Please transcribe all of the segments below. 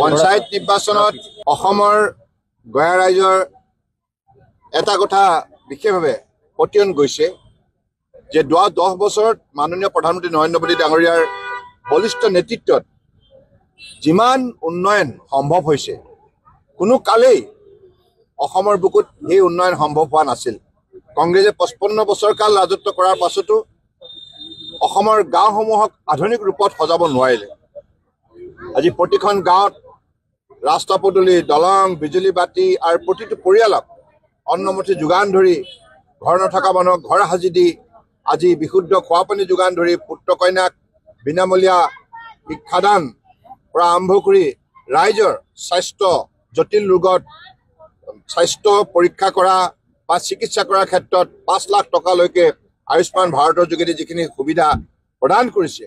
পঞ্চায়ত নিৰ্বাচনত অসমৰ গঞা ৰাইজৰ এটা কথা বিশেষভাৱে পতিয়ন গৈছে যে 10 বছৰত মাননীয় প্ৰধানমন্ত্ৰী নৰেন্দ্ৰ মোদী ডাঙৰীয়াৰ বলিষ্ঠ নেতৃত্বত যিমান উন্নয়ন সম্ভৱ হৈছে কোনো কালেই অসমৰ বুকুত সেই উন্নয়ন সম্ভৱ হোৱা নাছিল। কংগ্ৰেছে 55 বছৰ কাল ৰাজত্ব কৰাৰ পাছতো অসমৰ গাঁওসমূহক আধুনিক ৰূপত সজাব নোৱাৰিলে। আজি প্ৰতিখন গাঁৱত ৰাস্তা পদূলি, দলং, বিজুলী বাতি আৰু প্ৰতিটো পৰিয়ালক অন্নমুঠি যোগান ধৰি ঘৰ নথকা মানুহক ঘৰ সাজি দি আজি বিশুদ্ধ খোৱা পানী যোগান ধৰি পুত্ৰ কন্যাক বিনামূলীয়া শিক্ষাদান পৰা আৰম্ভ কৰি ৰাইজৰ স্বাস্থ্য জটিল ৰোগত স্বাস্থ্য পৰীক্ষা কৰা বা চিকিৎসা কৰাৰ ক্ষেত্ৰত 5 লাখ টকালৈকে আয়ুষ্মান ভাৰতৰ যোগেদি যিখিনি সুবিধা প্ৰদান কৰিছে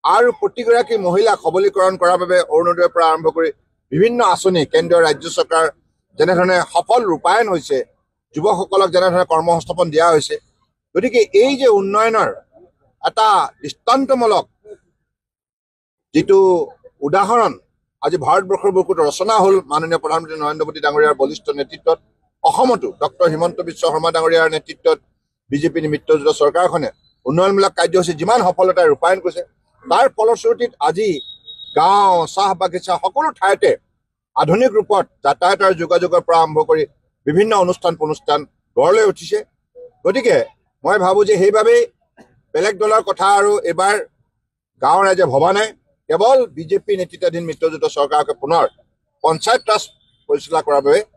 আৰু প্ৰতিগৰাকী মহিলাক সবলীকৰণ কৰাৰ বাবে অৰুণোদয়ৰ পৰা আৰম্ভ কৰি বিভিন্ন আঁচনি কেন্দ্ৰীয় ৰাজ্য চৰকাৰ যেনেধৰণে সফল ৰূপায়ণ হৈছে, যুৱকসকলক যেনেধৰণে কৰ্মসংস্থাপন দিয়া হৈছে, গতিকে এই যে উন্নয়নৰ এটা দৃষ্টান্তমূলক যিটো উদাহৰণ আজি ভাৰতবৰ্ষৰ বুকুত ৰচনা হ'ল মাননীয় প্ৰধানমন্ত্ৰী নৰেন্দ্ৰ মোদী ডাঙৰীয়াৰ বলিষ্ঠ নেতৃত্বত, অসমতো ডক্টৰ হিমন্ত বিশ্ব শৰ্মা ডাঙৰীয়াৰ নেতৃত্বত বিজেপি মিত্ৰজোঁটৰ চৰকাৰখনে উন্নয়নমূলক কাৰ্যসূচী যিমান সফলতাৰে ৰূপায়ণ কৰিছে তাৰ ফলশ্ৰুতিত আজি গাঁও, চাহ বাগিচা সকলো ঠাইতে আধুনিক ৰূপত যাতায়াত আৰু যোগাযোগৰ পৰা আৰম্ভ কৰি বিভিন্ন অনুষ্ঠান গঢ় লৈ উঠিছে। গতিকে মই ভাবোঁ যে সেইবাবেই বেলেগ দলৰ কথা আৰু এইবাৰ গাঁৱৰ ৰাইজে ভবা নাই। কেৱল বিজেপি নেতৃত্বাধীন মিত্ৰজোঁটৰ চৰকাৰকে পুনৰ পঞ্চায়ত ৰাজ পৰিচালনা কৰাৰ বাবে